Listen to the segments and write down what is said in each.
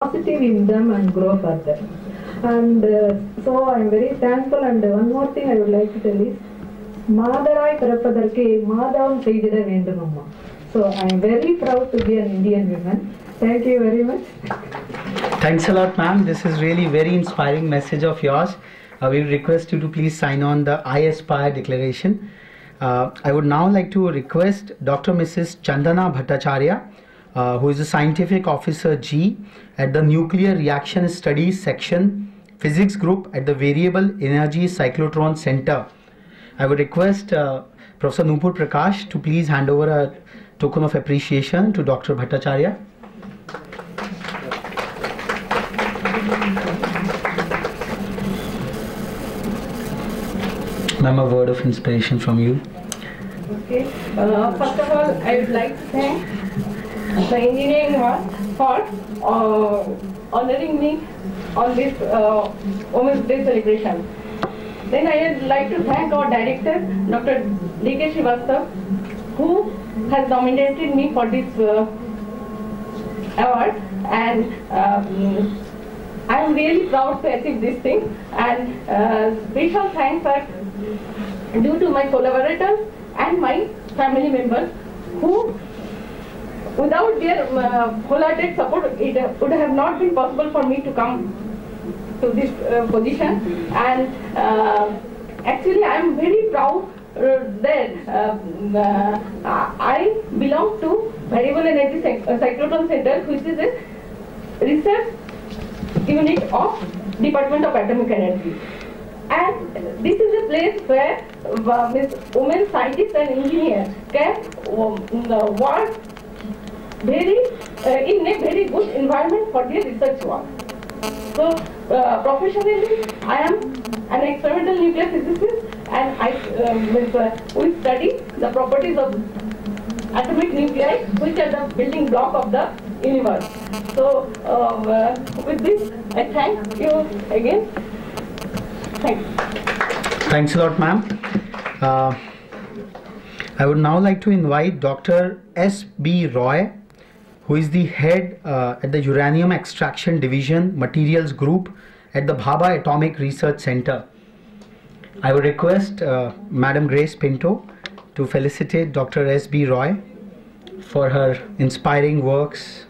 positive in them and grow further. And so I am very thankful. And one more thing I would like to tell is, Madarai Parapadarke Madam Seidida Vendumamma. So I am very proud to be an Indian woman. Thank you very much. Thanks a lot, ma'am. This is really very inspiring message of yours. We request you to please sign on the I Aspire declaration. I would now like to request Dr. Mrs. Chandana Bhattacharya, who is the Scientific Officer G at the Nuclear Reaction Studies Section, Physics Group at the Variable Energy Cyclotron Center. I would request Professor Nupur Prakash to please hand over a token of appreciation to Dr. Bhattacharya. Ma'am, a word of inspiration from you. Okay. First of all, I would like to thank the engineering world for honoring me on this Women's Day celebration. Then I would like to thank our director, Dr. D.K. Srivastav, who has nominated me for this award, and I am really proud to achieve this thing. And special thanks are due to my collaborators and my family members, who, without their wholehearted support, it would have not been possible for me to come to this position. And actually I am very proud that I belong to Variable Energy Cyclotron Center, which is a research unit of Department of Atomic Energy. And this is a place where women scientists and engineers can work in a very good environment for their research work. So professionally, I am an experimental nuclear physicist, and we study the properties of atomic nuclei, which are the building block of the universe. So with this, I thank you again. Thanks. Thanks a lot, ma'am. I would now like to invite Dr. S.B. Roy, who is the head at the Uranium Extraction Division Materials Group at the Bhabha Atomic Research Center. I would request Madam Grace Pinto to felicitate Dr. S.B. Roy for her inspiring works.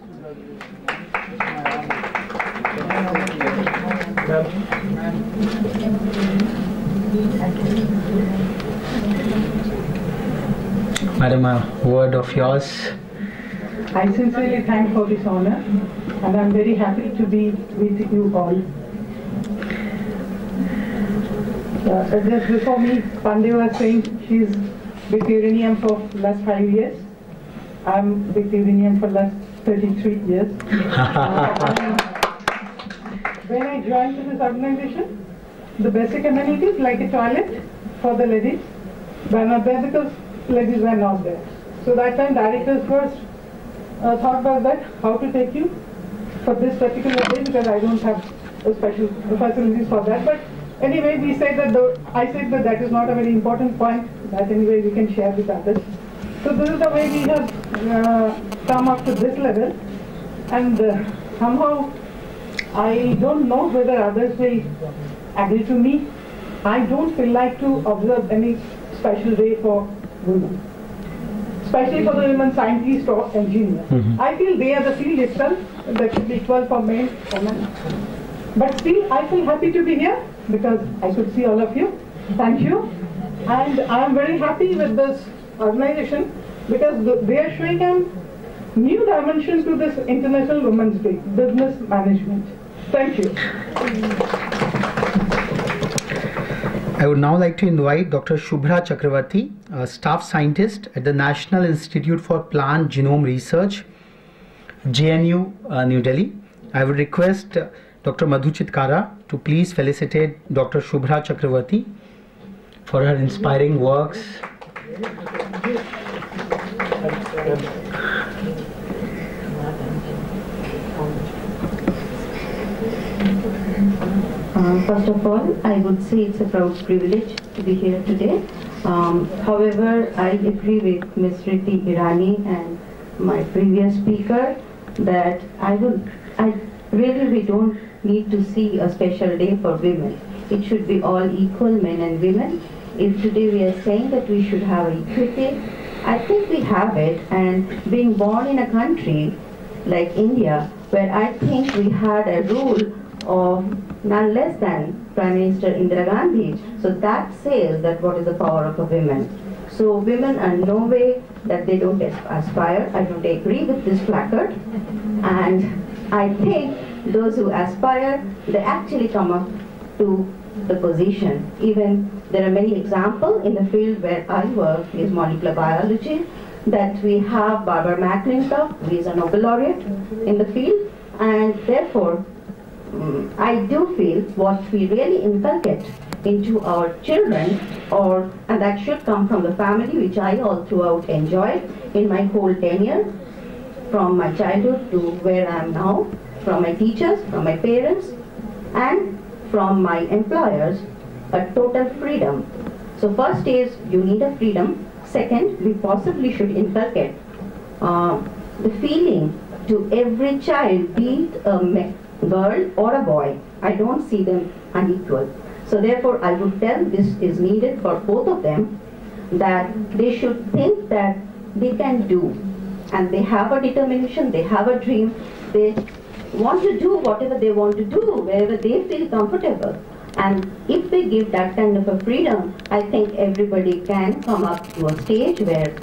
Madam, a word of yours. I sincerely thank for this honor, and I am very happy to be with you all. Just before me, Pandey was saying she is with uranium for last 5 years. I am with uranium for last 33 years. When I joined this organization, the basic amenities like a toilet for the ladies were not there because ladies were not there. So that time directors first thought about that, how to take you for this particular day, because I don't have special facilities for that. But anyway, we said that I said that that is not a very important point, that anyway we can share with others. So this is the way we have come up to this level, and somehow I don't know whether others will agree to me. I don't feel like to observe any special day for women, especially for the women scientists or engineers. I feel they are the field itself that should be equal for men and women. But still, I feel happy to be here because I could see all of you. Thank you. And I am very happy with this organization because they are showing a new dimension to this International Women's Day, business management. Thank you. I would now like to invite Dr. Shubhra Chakravarti, a staff scientist at the National Institute for Plant Genome Research, JNU, New Delhi. I would request Dr. Madhu Chitkara to please felicitate Dr. Shubhra Chakravarti for her inspiring works. First of all, I would say it's a proud privilege to be here today. However, I agree with Ms. Riddhi Irani and my previous speaker that I really we don't need to see a special day for women. It should be all equal, men and women. If today we are saying that we should have equity, I think we have it. And being born in a country like India, where I think we had a rule of none less than Prime Minister Indira Gandhi, so that says that what is the power of a woman. So women are no way that they don't aspire. I don't agree with this placard. And I think those who aspire, they actually come up to the position. Even there are many examples in the field where I work is molecular biology, that we have Barbara McClintock, who is a Nobel laureate in the field, and therefore I do feel what we really inculcate into our children, and that should come from the family, which I all throughout enjoyed in my whole tenure, from my childhood to where I am now, from my teachers, from my parents, and from my employers, a total freedom. So first is you need a freedom. Second, we possibly should inculcate the feeling to every child, be it a girl or a boy. I don't see them unequal. So therefore, I would tell this is needed for both of them, that they should think that they can do, and they have a determination, they have a dream, they want to do whatever they want to do, wherever they feel comfortable. And if we give that kind of a freedom, I think everybody can come up to a stage where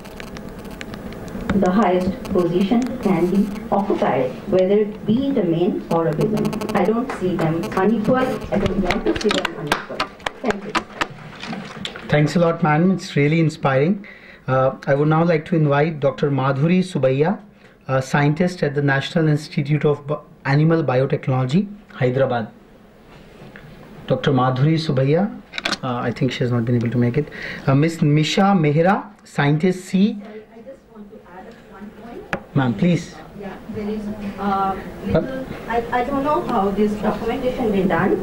the highest position can be occupied, whether it be the men or a woman. I don't see them unequal. I don't want to see them unequal. Thank you. Thanks a lot, madam. It's really inspiring. I would now like to invite Dr. Madhuri Subaiya, a scientist at the National Institute of Animal Biotechnology, Hyderabad. Dr. Madhuri Subaiya, I think she has not been able to make it. Miss Misha Mehra, scientist C. I just want to add one point. Ma'am, please. Yeah, there is I don't know how this documentation been done,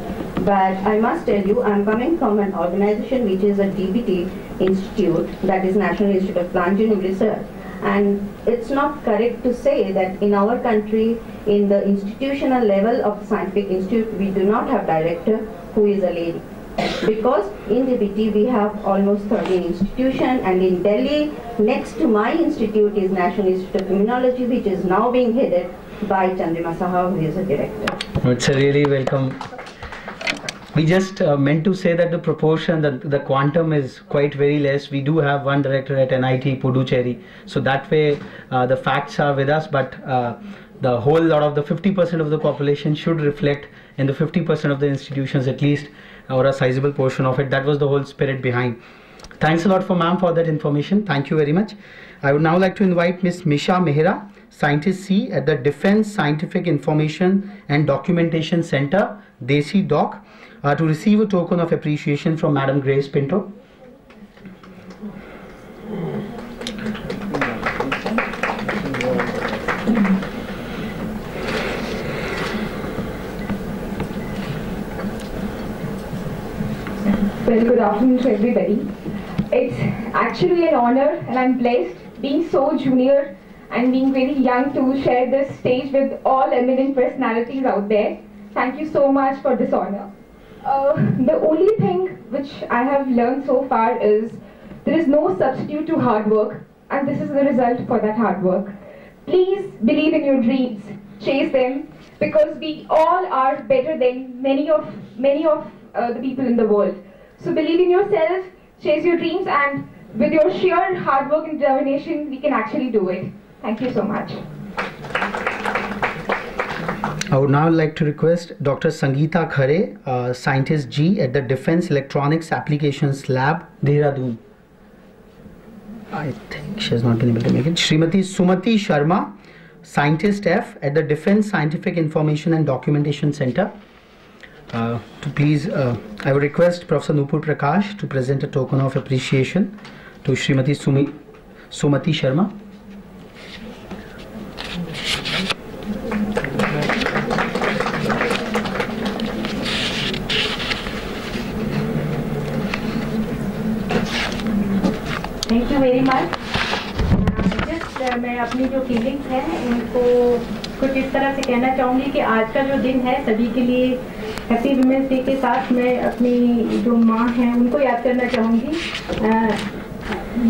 but I must tell you, I'm coming from an organization which is a DBT institute, that is National Institute of Plant Genome Research. And it's not correct to say that in our country, in the institutional level of the scientific institute, we do not have director who is a lady. Because in DBT we have almost 13 institutions, and in Delhi, next to my institute is National Institute of Immunology, which is now being headed by Chandrima Saha, who is a director. It's a really welcome. We just meant to say that the proportion, the quantum is quite very less. We do have one director at NIT Puducherry, so that way the facts are with us, but the whole lot of the 50% of the population should reflect in the 50% of the institutions at least, or a sizable portion of it. That was the whole spirit behind. Thanks a lot for ma'am for that information. Thank you very much. I would now like to invite Miss Misha Mehra, Scientist C at the Defense Scientific Information and Documentation Center, Desi Doc, to receive a token of appreciation from Madam Grace Pinto. Well, good afternoon to everybody. It's actually an honor, and I'm blessed being so junior and being very young to share this stage with all eminent personalities out there. Thank you so much for this honor. The only thing which I have learned so far is there is no substitute to hard work, and this is the result for that hard work. Please believe in your dreams, chase them, because we all are better than many of the people in the world. So believe in yourself, chase your dreams, and with your sheer hard work and determination, we can actually do it. Thank you so much. I would now like to request Dr. Sangeeta Khare, Scientist G at the Defense Electronics Applications Lab, Dehradun. I think she has not been able to make it. Srimati Sumati Sharma, Scientist F at the Defense Scientific Information and Documentation Center. I would request Professor Nupur Prakash to present a token of appreciation to Srimati Sumati Sharma. Thank you very much. मैं अपनी जो feelings हैं उनको कुछ इस तरह से कहना चाहूँगी कि आज का जो दिन है सभी के लिए हैप्पी वुमेंस डे के साथ मैं अपनी जो माँ हैं उनको याद करना चाहूँगी।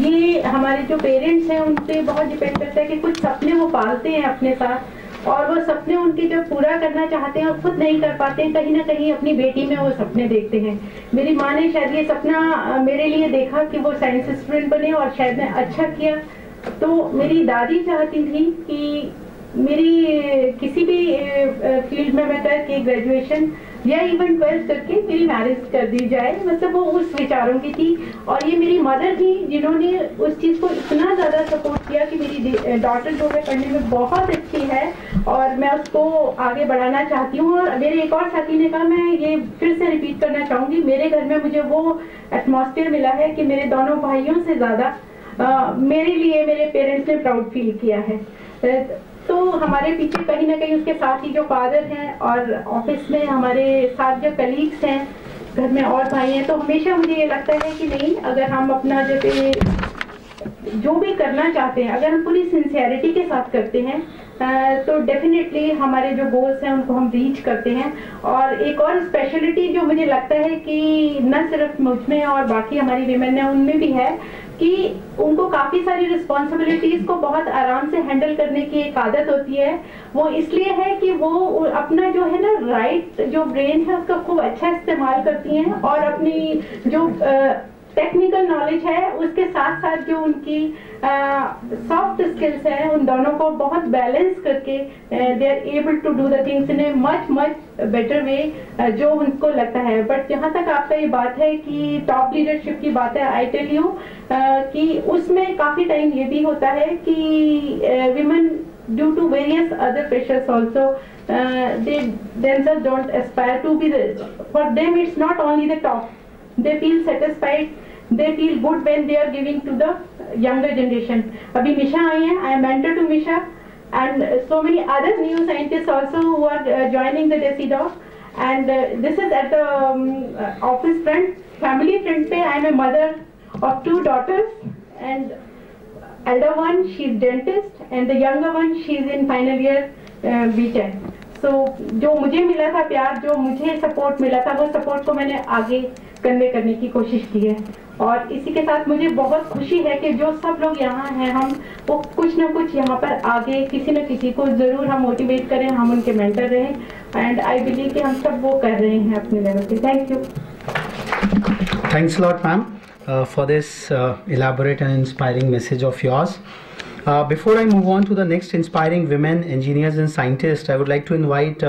ये हमारे जो पेरेंट्स हैं उन पे बहुत डिपेंड करता है कि कुछ सपने वो पालते हैं अपने साथ, और वो सपने उनके जब पूरा करना चाहते हैं और खुद नहीं कर पाते हैं, कहीं ना कहीं अपनी बेटी में वो सपने देखते हैं। मेरी माँ ने शायद ये सपना मेरे लिए देखा कि वो साइंस स्टूडेंट बने, और शायद मैं अच्छा किया। तो मेरी दादी चाहती थी कि मेरी किसी भी फील्ड में मैं करके ग्रेजुएशन या इवन 12th करके मेरी मैरिज कर दी जाए, मतलब वो उस विचारों की थी। और ये मेरी मदर थी जिन्होंने उस चीज़ को इतना ज़्यादा सपोर्ट किया कि मेरी डॉटर जो है पढ़ने में बहुत अच्छी है और मैं उसको आगे बढ़ाना चाहती हूँ। और मेरे एक और साथी ने कहा, मैं ये फिर से रिपीट करना चाहूँगी, मेरे घर में मुझे वो एटमॉस्फेयर मिला है कि मेरे दोनों भाइयों से ज़्यादा मेरे लिए मेरे पेरेंट्स ने प्राउड फील किया है। तो हमारे पीछे कहीं ना कहीं उसके साथ ही जो फादर हैं और ऑफिस में हमारे साथ जो कलीग्स हैं, घर में और भाई हैं, तो हमेशा मुझे ये लगता है कि नहीं, अगर हम अपना जैसे जो भी करना चाहते हैं अगर हम पूरी सिंसियरिटी के साथ करते हैं तो डेफिनेटली हमारे जो गोल्स हैं उनको हम रीच करते हैं। और एक और स्पेशलिटी जो मुझे लगता है कि न सिर्फ मुझ में और बाकी हमारी विमेन है उनमें भी है कि उनको काफी सारी रिस्पॉन्सिबिलिटीज को बहुत आराम से हैंडल करने की एक आदत होती है। वो इसलिए है कि वो अपना जो है ना राइट जो ब्रेन है उसका खूब अच्छा इस्तेमाल करती हैं, और अपनी जो टेक्निकल नॉलेज है उसके साथ साथ जो उनकी सॉफ्ट स्किल्स हैं उन दोनों को बहुत बैलेंस करके they are able to do the things in a much better way जो उनको लगता है। बट जहाँ तक आपका ये बात है कि टॉप लीडरशिप की बात है, आई टेल यू कि उसमें काफी टाइम ये भी होता है कि women due to various other pressures also they themselves don't aspire to be for them it's not only the top, they feel satisfied, they feel good when they are giving to the younger generation. Abhi Misha आई हैं, I am mentor to Misha and so many other new scientists also who are joining the DESIDOC, and this is at the office front, family front pe I am a mother of 2 daughters, and elder one she is dentist and the younger one she is in final year BTech. So जो मुझे मिला था प्यार, जो मुझे support मिला था, वो सपोर्ट को मैंने आगे कन्वे करने की कोशिश की है। और इसी के साथ मुझे बहुत खुशी है कि जो सब लोग यहाँ हैं हम वो कुछ ना कुछ यहाँ पर आगे किसी न किसी को ज़रूर हम मोटिवेट करें, हम उनके मेंटर रहें, एंड आई बिलीव कि हम सब वो कर रहे हैं अपने लेवल पे। Thank you. Thanks a lot, ma'am, for this elaborate and inspiring message of yours. Before I move on to the next inspiring women engineers and scientists, I would like to invite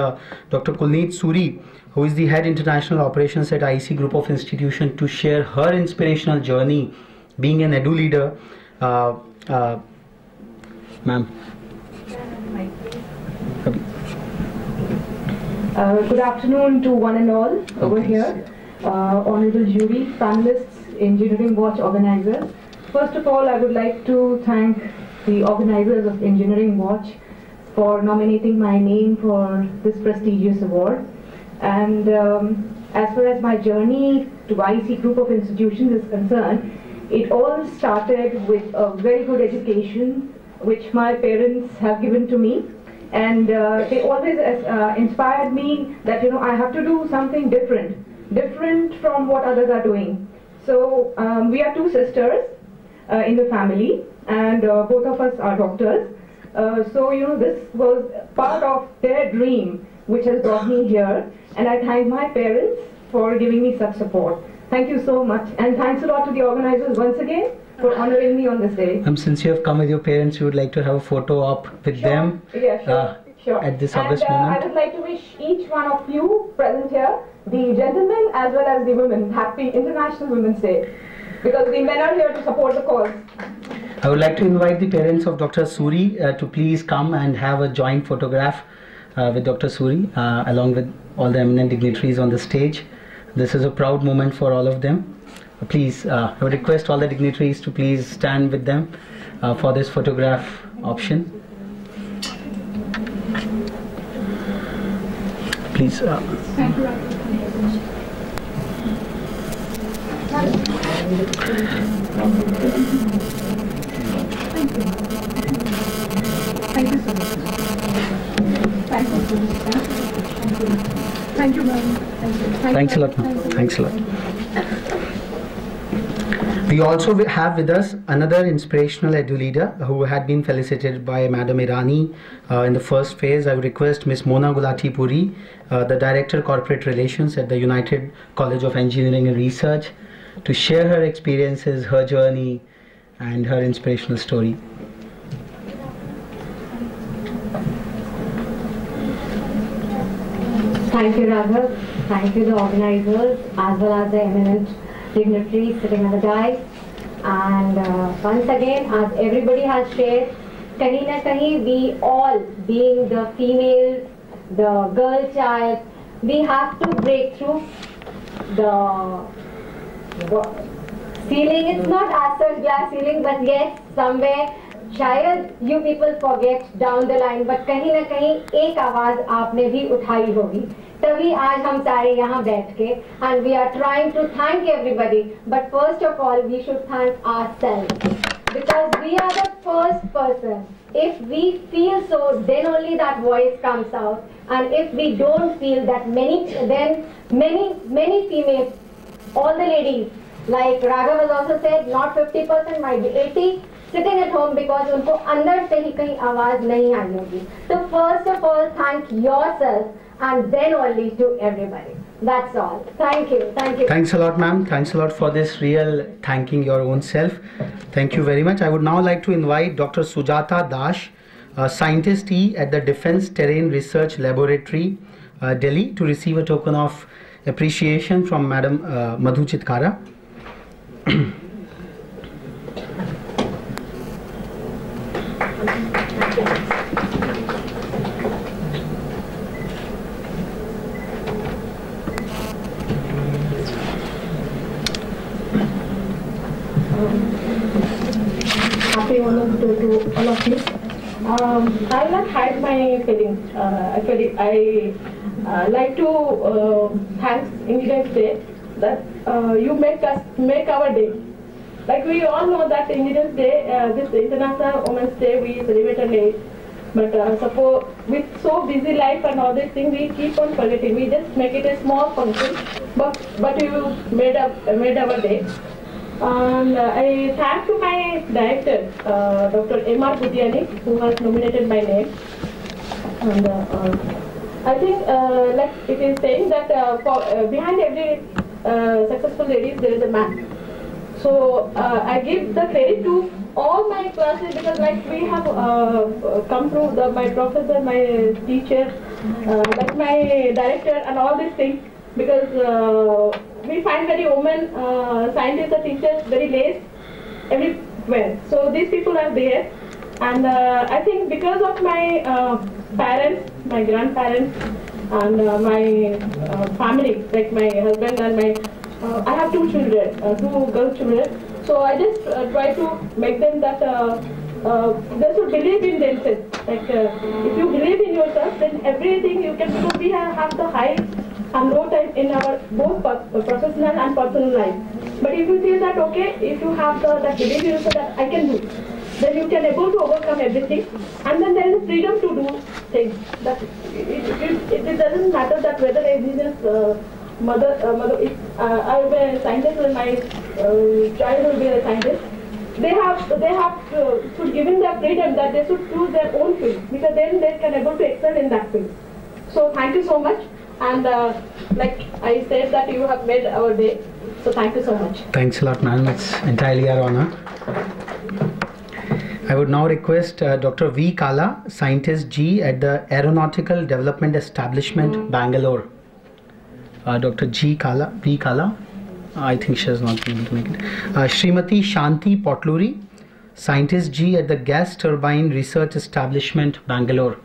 Dr. Kulneet Suri, who is the head international operations at IC Group of Institution, to share her inspirational journey being an edu leader. Ma'am. Good afternoon to one and all over here, honorable jury, panelists, Engineering Watch organizers. First of all, I would like to thank the organizers of Engineering Watch for nominating my name for this prestigious award. And as far as my journey to IC Group of Institutions is concerned, it all started with a very good education which my parents have given to me. And they always inspired me that, you know, I have to do something different from what others are doing. So we are 2 sisters in the family, and both of us are doctors. So, you know, this was part of their dream which has brought me here, and I thank my parents for giving me such support. Thank you so much, and thanks a lot to the organizers once again for honoring me on this day. Since you have come with your parents, you would like to have a photo op with them. Yeah, sure. At this August moment. I would like to wish each one of you present here, the gentlemen as well as the women, happy International Women's Day, because the men are here to support the cause. I would like to invite the parents of Dr. Suri to please come and have a joint photograph with Dr. Suri along with all the eminent dignitaries on the stage. This is a proud moment for all of them. Please, I would request all the dignitaries to please stand with them for this photograph option. Please. Thank you. Thank you so much. Thank you, ma'am. Thanks a lot, ma'am. Thanks a lot. We also have with us another inspirational edu leader who had been felicitated by Madam Irani in the first phase. I would request Ms. Mona Gulati Puri, the Director Corporate Relations at the United College of Engineering and Research, to share her experiences, her journey, and her inspirational story. Thank you, Raghav. Thank you, the organizers, as well as the eminent dignitaries sitting on the dais. And once again, as everybody has shared, kahin na kahin, we all, being the female, the girl child, we have to break through the ceiling. It's not as such glass ceiling, but yes, somewhere शायद you people forget down the line, but कहीं ना कहीं एक आवाज आपने भी उठाई होगी, तभी आज हम सारे यहाँ बैठ के and we are trying to thank everybody, but first of all we should thank ourselves, because we are the first person. If we feel so, then only that voice comes out, and if we don't feel that, then many females, all the ladies, like Raghav has also said, not 50%, might be 80%, sitting at home because उनको अंदर से ही कहीं आवाज नहीं आई होगी. So first of all, thank yourself, and then only to everybody. That's all. Thank you. Thank you. Thanks a lot, ma'am. Thanks a lot for this real thanking your own self. Thank you very much. I would now like to invite Dr. Sujata Dash, Scientist E at the Defense Terrain Research Laboratory, Delhi, to receive a token of appreciation from Madam Madhu Chitkara. Happy to all of you. I will not hide my feelings. Actually, I like to thank Independence Day that you make our day. Like we all know that Independence Day, this International Women's Day, we celebrate on it. But suppose with so busy life and all these things, we keep on forgetting. We just make it a small function, but you made our day. And I thank to my director, Dr. M.R. Budiani, who has nominated my name. And I think, like it is saying that behind every successful lady there is a man. So I give the credit to all my classes, because like we have come through my professor, my teacher, like my director and all these things, because we find very women scientists or teachers very less everywhere. So these people are there, and I think because of my parents, my grandparents, and my family, like my husband and my I have two children, two girl children. So I just try to make them that they should believe in themselves. Like if you believe in yourself, then everything you can do. We have the high and low time in our both professional and personal life. But if you feel that okay, if you have that belief in yourself that I can do, then you can able to overcome everything, and then there is freedom to do things. That it doesn't matter that whether a business mother, if I will be a scientist and my child will be a scientist, they have to given their freedom that they should choose their own field, because then they can able to excel in that field. So thank you so much, and like I said that you have made our day. So thank you so much. Thanks a lot, ma'am. It's entirely our honor. I would now request Dr. V. Kala, Scientist G at the Aeronautical Development Establishment, Bangalore. Dr. G. Kala, V. Kala, I think she has not been able to make it. Srimati Shanti Potluri, Scientist G at the Gas Turbine Research Establishment, Bangalore.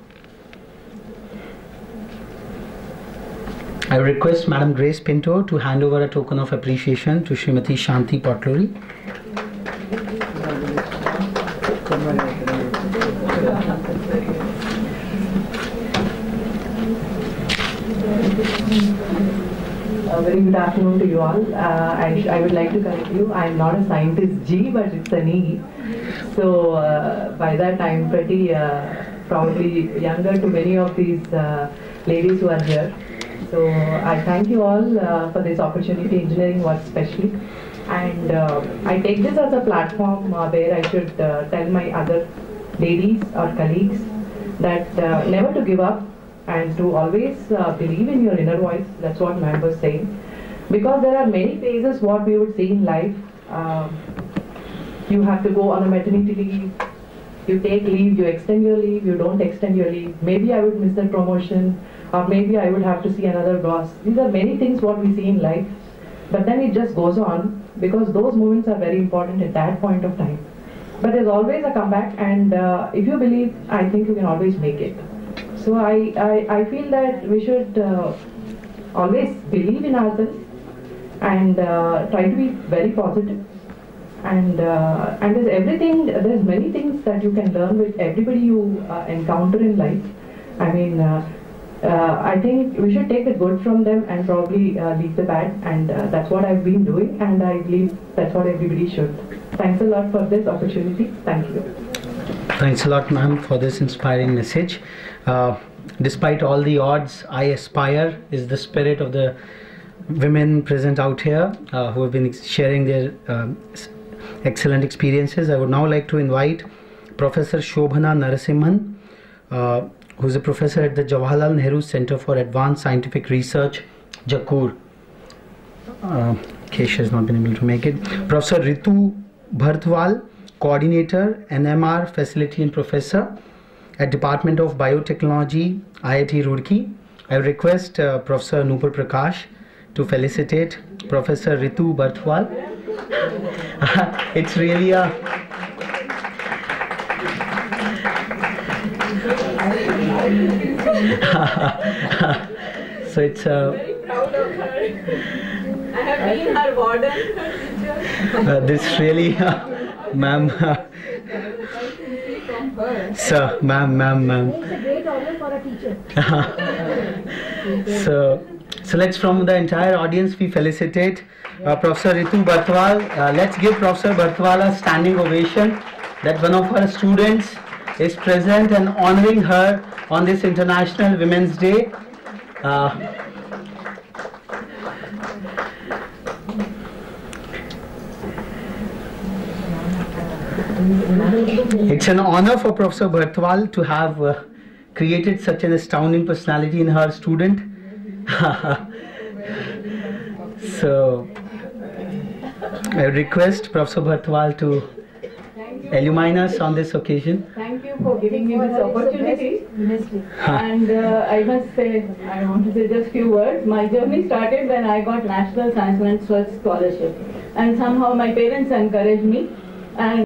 I request Madam Grace Pinto to hand over a token of appreciation to Srimati Shanti Potluri. A very good afternoon to you all. I would like to correct you. I am not a scientist G, but it's an E. So by that I'm pretty probably younger to many of these ladies who are here. So I thank you all for this opportunity, Engineering Watch especially. And I take this as a platform where I should tell my other ladies or colleagues that never to give up and to always believe in your inner voice. That's what ma'am was saying. Because there are many phases what we would see in life. You have to go on a maternity leave, you take leave, you extend your leave, you don't extend your leave. Maybe I would miss the promotion, or maybe I would have to see another boss. These are many things what we see in life. But then it just goes on, because those moments are very important at that point of time. But there's always a comeback, and if you believe, I think you can always make it. So I feel that we should always believe in ourselves and try to be very positive. And there's everything, there's many things that you can learn with everybody you encounter in life. I mean, I think we should take the good from them and probably leave the bad, and that's what I've been doing, and I believe that's what everybody should. Thanks a lot for this opportunity. Thank you. Thanks a lot, ma'am, for this inspiring message. Despite all the odds, I aspire is the spirit of the women present out here who have been sharing their excellent experiences. I would now like to invite Professor Shobhana Narasimhan, who is a professor at the Jawaharlal Nehru Center for Advanced Scientific Research, Jakur. Kesha has not been able to make it. Professor Ritu Bhartwal, Coordinator, NMR Facility and Professor at Department of Biotechnology, IIT Roorkee. I request Professor Nupur Prakash to felicitate Professor Ritu Bhartwal. It's really a so it's Very proud of her. I have been her warden, her teacher. this really ma'am sir, ma'am It's a great honor for a teacher. so let's, from the entire audience, we felicitate Professor Ritu Bhartwal. Let's give Professor Bhartwal a standing ovation that one of her students is present and honoring her on this International Women's Day. It's an honor for Professor Bhartwal to have created such an astounding personality in her student. So I request Professor Bhartwal to illumine us on this occasion. Thank you for giving me this opportunity. And I must say, I want to say just few words. My journey started when I got National Science and Research Scholarship. And somehow my parents encouraged me. And